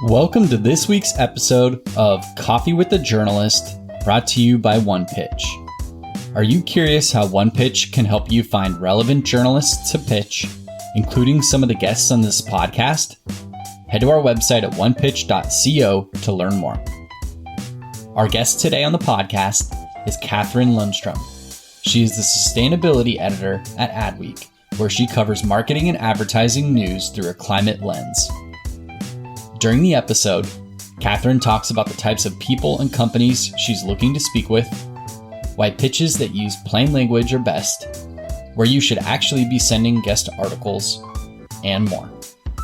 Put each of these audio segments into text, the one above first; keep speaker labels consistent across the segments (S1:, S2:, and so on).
S1: Welcome to this week's episode of Coffee with the Journalist, brought to you by OnePitch. Are you curious how OnePitch can help you find relevant journalists to pitch, including some of the guests on this podcast? Head to our website at onepitch.co to learn more. Our guest today on the podcast is Kathryn Lundstrom. She is the sustainability editor at Adweek, where she covers marketing and advertising news through a climate lens. During the episode, Kathryn talks about the types of people and companies she's looking to speak with, why pitches that use plain language are best, where you should actually be sending guest articles, and more.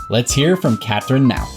S1: Let's hear from Kathryn now.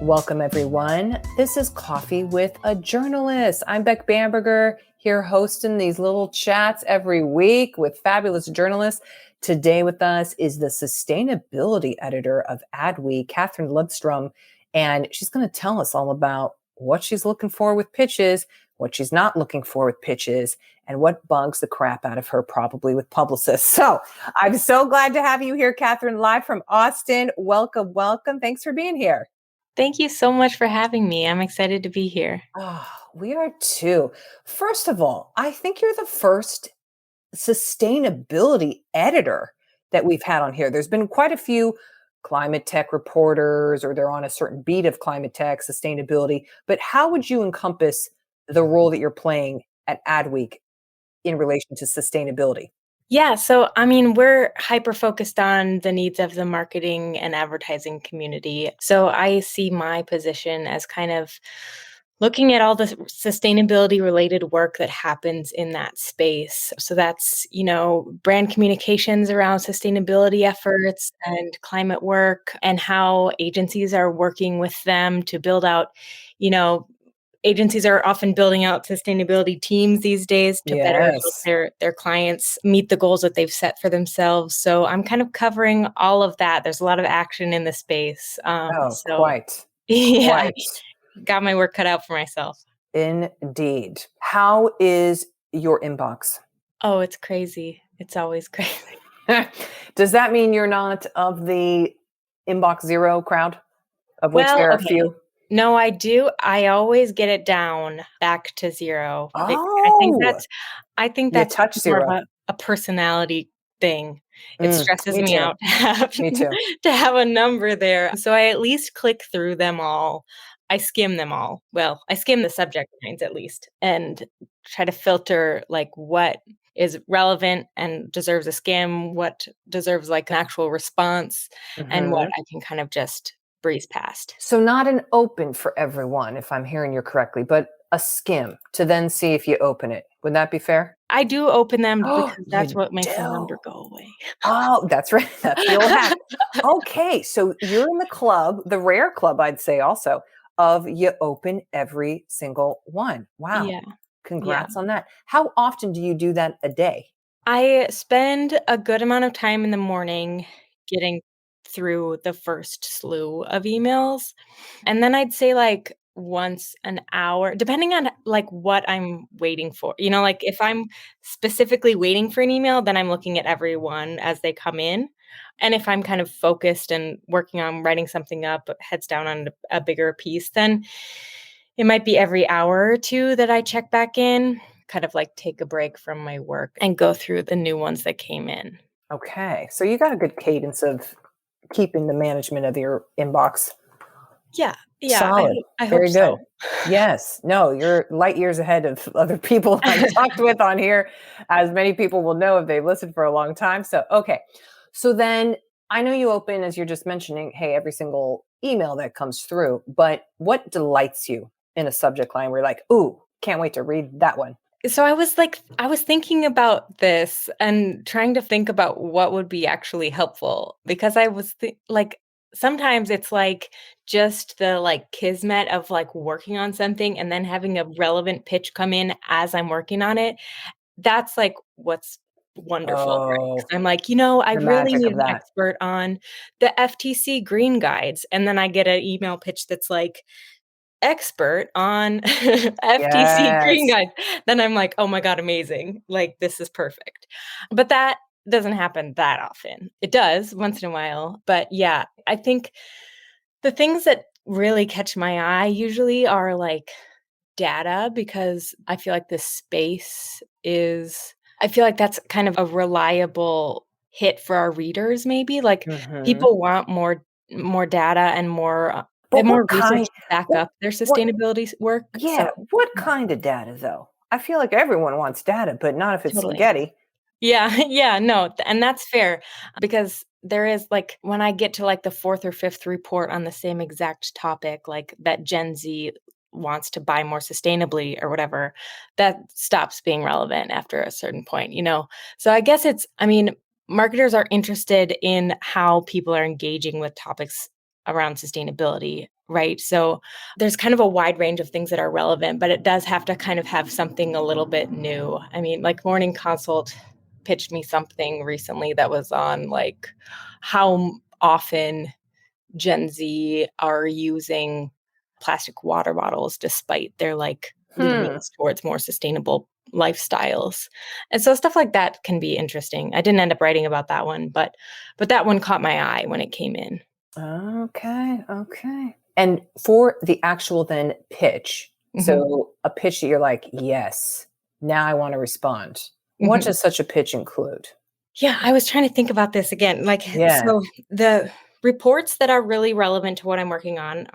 S2: Welcome, everyone. This is Coffee with a Journalist. I'm Beck Bamberger, here hosting these little chats every week with fabulous journalists. Today with us is the sustainability editor of Adweek, Kathryn Lundstrom, and she's going to tell us all about what she's looking for with pitches, what she's not looking for with pitches, and what bugs the crap out of her probably with publicists. So I'm so glad to have you here, Kathryn, live from Austin. Welcome, welcome. Thanks for being here.
S3: Thank you so much for having me. I'm excited to be here.
S2: Oh, we are too. First of all, I think you're the first sustainability editor that we've had on here. There's been quite a few climate tech reporters, or they're on a certain beat of climate tech, sustainability. But how would you encompass the role that you're playing at Adweek in relation to sustainability?
S3: Yeah, so we're hyper-focused on the needs of the marketing and advertising community. So I see my position as kind of looking at all the sustainability-related work that happens in that space. So that's, brand communications around sustainability efforts and climate work, and how agencies are working with them to build out, agencies are often building out sustainability teams these days to better help their clients meet the goals that they've set for themselves. So I'm kind of covering all of that. There's a lot of action in the space.
S2: Quite.
S3: Yeah, got my work cut out for myself.
S2: Indeed. How is your inbox?
S3: Oh, it's crazy. It's always crazy.
S2: Does that mean you're not of the inbox zero crowd, of which there are a few?
S3: No, I do. I always get it down back to zero.
S2: Oh,
S3: I think that's
S2: touch zero.
S3: More of a personality thing. It stresses me out to have,
S2: me too.
S3: To have a number there. So I at least click through them all. I skim them all. Well, I skim the subject lines at least, and try to filter like what is relevant and deserves a skim, what deserves like an actual response, and what I can kind of just breeze past.
S2: So not an open for everyone, if I'm hearing you correctly, but a skim to then see if you open it. Would that be fair?
S3: I do open them because that's what makes the number go away.
S2: Oh, that's right. That's the old hack. Okay, so you're in the club, the rare club, I'd say also, of you open every single one. Wow. Yeah. Congrats on that. How often do you do that a day?
S3: I spend a good amount of time in the morning getting through the first slew of emails. And then I'd say like once an hour, depending on like what I'm waiting for. Like if I'm specifically waiting for an email, then I'm looking at everyone as they come in. And if I'm kind of focused and working on writing something up, heads down on a bigger piece, then it might be every hour or two that I check back in, kind of like take a break from my work and go through the new ones that came in.
S2: Okay. So you got a good cadence of keeping the management of your inbox.
S3: Yeah.
S2: Solid.
S3: I
S2: Very
S3: hope
S2: good.
S3: So.
S2: Yes. No, you're light years ahead of other people I've talked with on here, as many people will know if they've listened for a long time. So, okay. So then I know you open, as you're just mentioning, hey, every single email that comes through, but what delights you in a subject line where you're like, ooh, can't wait to read that one?
S3: So I was thinking about this and trying to think about what would be actually helpful, because I was sometimes it's like just the like kismet of like working on something and then having a relevant pitch come in as I'm working on it. That's like what's wonderful. Right? I'm like, I really need an expert on the FTC green guides. And then I get an email pitch that's like, expert on FTC green guides. Then I'm like, oh my God, amazing. Like, this is perfect. But that doesn't happen that often. It does once in a while. But yeah, I think the things that really catch my eye usually are like data, because I feel like this space I feel like that's kind of a reliable hit for our readers, maybe. Like people want more data and
S2: But
S3: more
S2: what
S3: research
S2: kind?
S3: to back
S2: What?
S3: up their
S2: What?
S3: sustainability work.
S2: Yeah.
S3: So
S2: What kind of data, though? I feel like everyone wants data, but not if it's
S3: totally.
S2: spaghetti.
S3: Yeah, yeah, no, and that's fair, because there is like when I get to like the fourth or fifth report on the same exact topic, like that Gen Z wants to buy more sustainably or whatever, that stops being relevant after a certain point, you know? So I guess I mean, marketers are interested in how people are engaging with topics around sustainability, right? So there's kind of a wide range of things that are relevant, but it does have to kind of have something a little bit new. I mean, like Morning Consult pitched me something recently that was on like how often Gen Z are using plastic water bottles despite their like leanings towards more sustainable lifestyles. And so stuff like that can be interesting. I didn't end up writing about that one, but that one caught my eye when it came in.
S2: Okay. And for the actual then pitch, so a pitch that you're like, yes, now I want to respond. What does such a pitch include?
S3: Yeah, I was trying to think about this again. Like,
S2: Yeah.
S3: so the reports that are really relevant to what I'm working on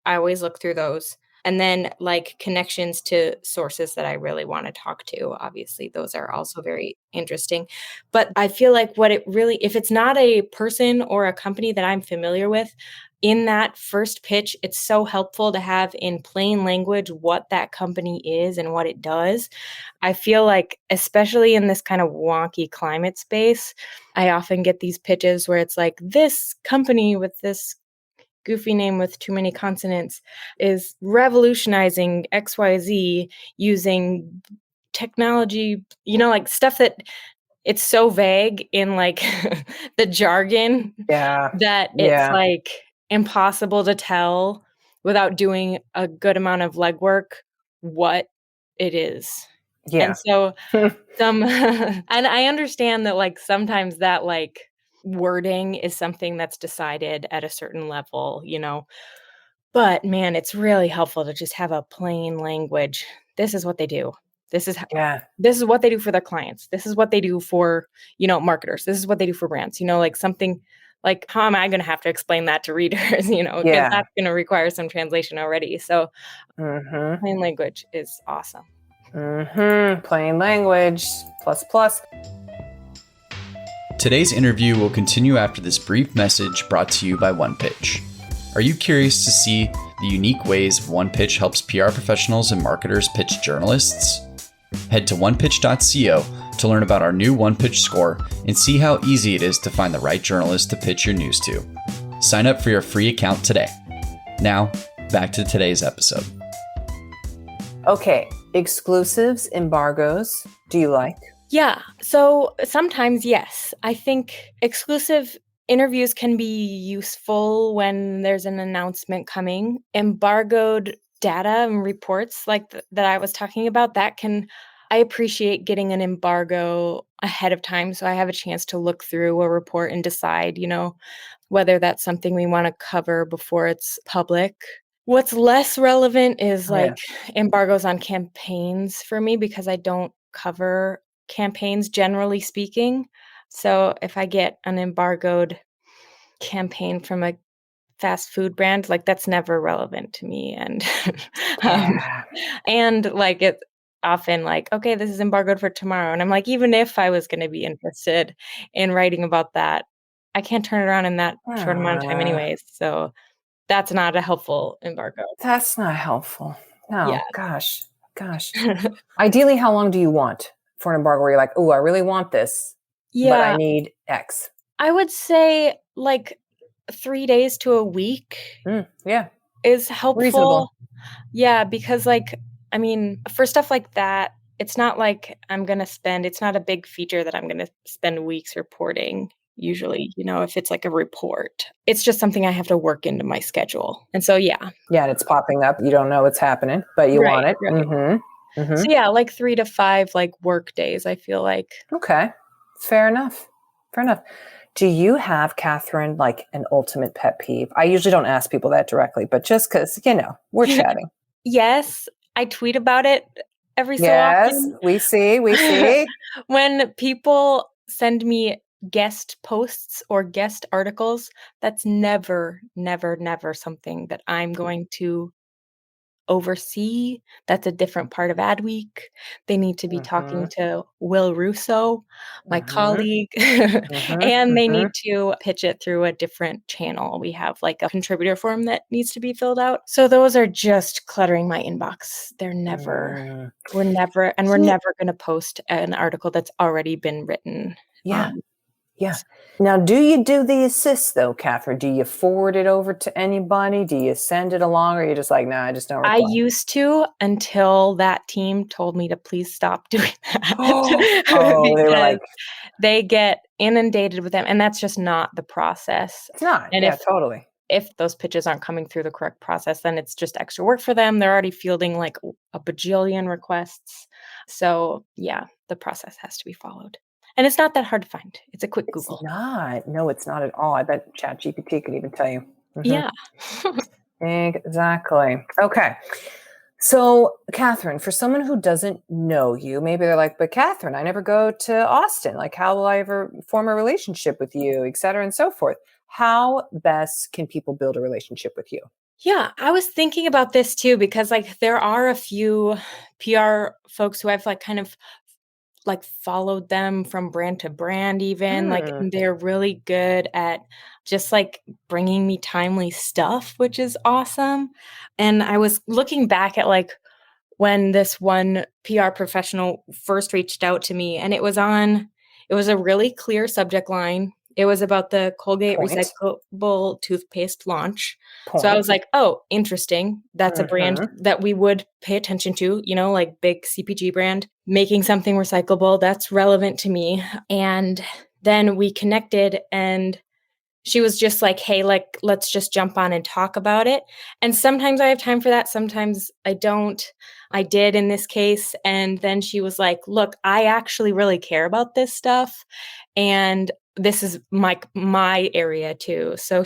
S3: I always look through those. And then like connections to sources that I really want to talk to. Obviously, those are also very interesting. But I feel like if it's not a person or a company that I'm familiar with, in that first pitch, it's so helpful to have in plain language what that company is and what it does. I feel like, especially in this kind of wonky climate space, I often get these pitches where it's like, this company with this goofy name with too many consonants is revolutionizing XYZ using technology, like stuff that it's so vague in like the jargon
S2: Yeah.
S3: that it's like impossible to tell without doing a good amount of legwork what it is.
S2: Yeah.
S3: And so and I understand that like sometimes that like wording is something that's decided at a certain level, but man, it's really helpful to just have a plain language. This is what they do. This is this is what they do for their clients. This is what they do for, marketers. This is what they do for brands, like something like, how am I going to have to explain that to readers, because that's going to require some translation already. So plain language is awesome.
S2: Plain language, plus.
S1: Today's interview will continue after this brief message brought to you by OnePitch. Are you curious to see the unique ways OnePitch helps PR professionals and marketers pitch journalists? Head to onepitch.co to learn about our new OnePitch score and see how easy it is to find the right journalist to pitch your news to. Sign up for your free account today. Now, back to today's episode.
S2: Okay, exclusives, embargoes, do you like?
S3: Yeah, so sometimes, yes. I think exclusive interviews can be useful when there's an announcement coming. Embargoed data and reports like that I was talking about, I appreciate getting an embargo ahead of time so I have a chance to look through a report and decide, whether that's something we want to cover before it's public. What's less relevant is embargoes on campaigns for me, because I don't cover campaigns generally speaking. So if I get an embargoed campaign from a fast food brand, like that's never relevant to me. And and like it's often like, okay, this is embargoed for tomorrow. And I'm like, even if I was going to be interested in writing about that, I can't turn it around in that short amount of time anyways. So that's not a helpful embargo.
S2: That's not helpful. No,
S3: Yeah.
S2: gosh. Ideally, how long do you want for an embargo where you're like, oh, I really want this, but I need X?
S3: I would say like 3 days to a week is helpful.
S2: Reasonable.
S3: Yeah, because for stuff like that, it's not like it's not a big feature that I'm going to spend weeks reporting. Usually, if it's like a report, it's just something I have to work into my schedule. And so, yeah,
S2: and it's popping up. You don't know what's happening, but you want it.
S3: Right. So yeah, like 3 to 5 like work days, I feel like.
S2: Okay. Fair enough. Fair enough. Do you have, Kathryn, like an ultimate pet peeve? I usually don't ask people that directly, but just because, we're chatting.
S3: Yes, I tweet about it every so
S2: Yes,
S3: often.
S2: we see.
S3: When people send me guest posts or guest articles, that's never, never, never something that I'm going to oversee. That's a different part of Adweek. They need to be talking to Will Russo, my colleague, and they need to pitch it through a different channel. We have like a contributor form that needs to be filled out. So those are just cluttering my inbox. We're never going to post an article that's already been written.
S2: Yeah. Now, do you do the assist though, Kathryn? Do you forward it over to anybody? Do you send it along, or are you just like, nah, I just don't reply?
S3: I used to, until that team told me to please stop doing that.
S2: They were like,
S3: they get inundated with them, and that's just not the process.
S2: It's not.
S3: And
S2: totally.
S3: If those pitches aren't coming through the correct process, then it's just extra work for them. They're already fielding like a bajillion requests. So yeah, the process has to be followed. And it's not that hard to find. It's a quick Google.
S2: It's not. No, it's not at all. I bet ChatGPT could even tell you.
S3: Yeah.
S2: Exactly. Okay. So, Kathryn, for someone who doesn't know you, maybe they're like, but Kathryn, I never go to Austin. Like, how will I ever form a relationship with you, et cetera, and so forth? How best can people build a relationship with you?
S3: Yeah, I was thinking about this too, because like there are a few PR folks who I've like kind of like followed them from brand to brand even. Like they're really good at just like bringing me timely stuff, which is awesome. And I was looking back at like when this one PR professional first reached out to me, and it was a really clear subject line. It was about the Colgate recyclable toothpaste launch. So I was like, oh, interesting. That's a brand that we would pay attention to, like big CPG brand, making something recyclable. That's relevant to me. And then we connected, and she was just like, hey, like, let's just jump on and talk about it. And sometimes I have time for that. Sometimes I don't. I did in this case. And then she was like, look, I actually really care about this stuff. And this is my area too. So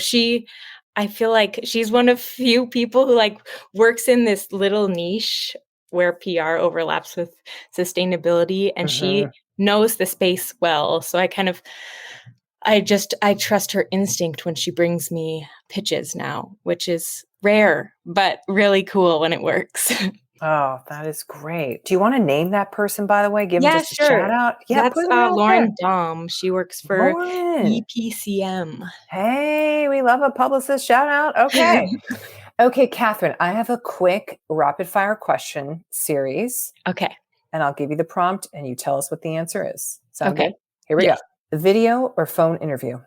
S3: I feel like she's one of few people who like works in this little niche where PR overlaps with sustainability, and she knows the space well. So I trust her instinct when she brings me pitches now, which is rare, but really cool when it works.
S2: Oh, that is great. Do you want to name that person, by the way? Give them just a
S3: sure.
S2: shout out. Yeah,
S3: that's Lauren Dom. She works for EPCM.
S2: Hey, we love a publicist shout out. Okay. Okay, Kathryn, I have a quick rapid fire question series.
S3: Okay.
S2: And I'll give you the prompt and you tell us what the answer is. Sound
S3: okay.
S2: Good? Here we go. Video or phone interview?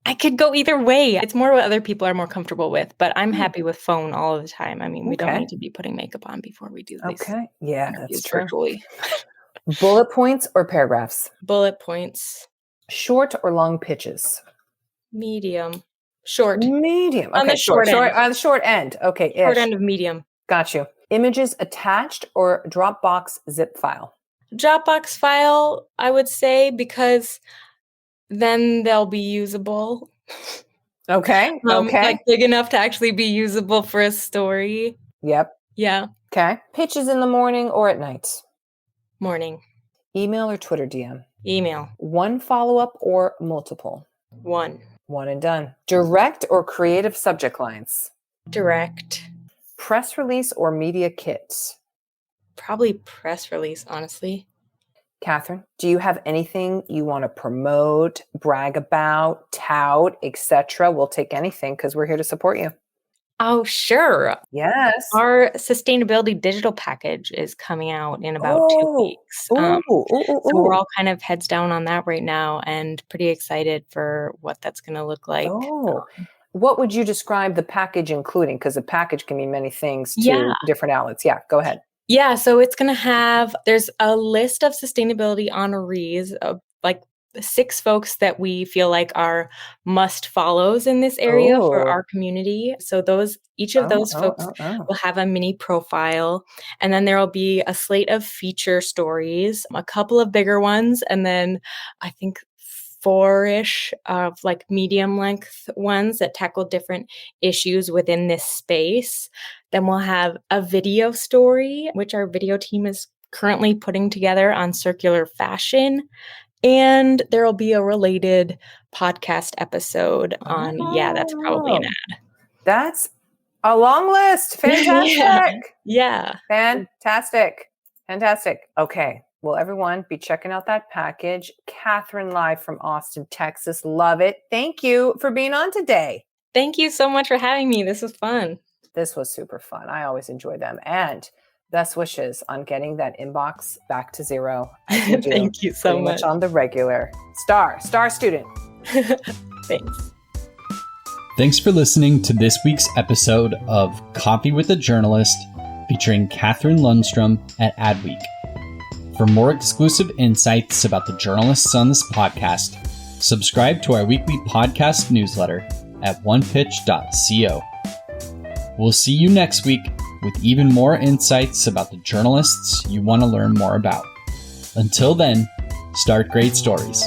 S3: I could go either way. It's more what other people are more comfortable with, but I'm happy with phone all of the time. I mean, we don't need to be putting makeup on before we do this.
S2: Okay. Yeah, that's true.
S3: Virtually.
S2: Bullet points or paragraphs?
S3: Bullet points.
S2: Short or long pitches?
S3: Medium. Short.
S2: Medium. Okay,
S3: on the short end.
S2: On the short end. Okay.
S3: Short end of medium.
S2: Got you. Images attached or Dropbox zip file?
S3: Dropbox file, I would say, because then they'll be usable.
S2: Okay.
S3: Like big enough to actually be usable for a story.
S2: Yep.
S3: Yeah.
S2: Okay. Pitches in the morning or at night?
S3: Morning.
S2: Email or Twitter DM?
S3: Email.
S2: One follow-up or multiple?
S3: One.
S2: One and done. Direct or creative subject lines?
S3: Direct.
S2: Press release or media kits?
S3: Probably press release, honestly.
S2: Kathryn, do you have anything you want to promote, brag about, tout, etc.? We'll take anything because we're here to support you.
S3: Oh, sure.
S2: Yes.
S3: Our sustainability digital package is coming out in about 2 weeks. So we're all kind of heads down on that right now and pretty excited for what that's going to look like.
S2: What would you describe the package including? Because a package can mean many things to different outlets. Yeah, go ahead.
S3: Yeah, so it's going to have, there's a list of sustainability honorees of like 6 folks that we feel like are must follows in this area for our community. So each of those folks will have a mini profile, and then there will be a slate of feature stories, a couple of bigger ones, and then I think 4-ish of like medium length ones that tackle different issues within this space. Then we'll have a video story, which our video team is currently putting together on circular fashion. And there will be a related podcast episode on, that's probably an ad.
S2: That's a long list. Fantastic.
S3: Yeah.
S2: Fantastic. Okay. Will everyone be checking out that package? Kathryn live from Austin, Texas. Love it. Thank you for being on today.
S3: Thank you so much for having me. This was fun.
S2: This was super fun. I always enjoy them. And best wishes on getting that inbox back to zero.
S3: Thank you so much.
S2: On the regular. Star student.
S3: Thanks.
S1: Thanks for listening to this week's episode of Coffee with a Journalist featuring Kathryn Lundstrom at Adweek. For more exclusive insights about the journalists on this podcast, subscribe to our weekly podcast newsletter at onepitch.co. We'll see you next week with even more insights about the journalists you want to learn more about. Until then, start great stories.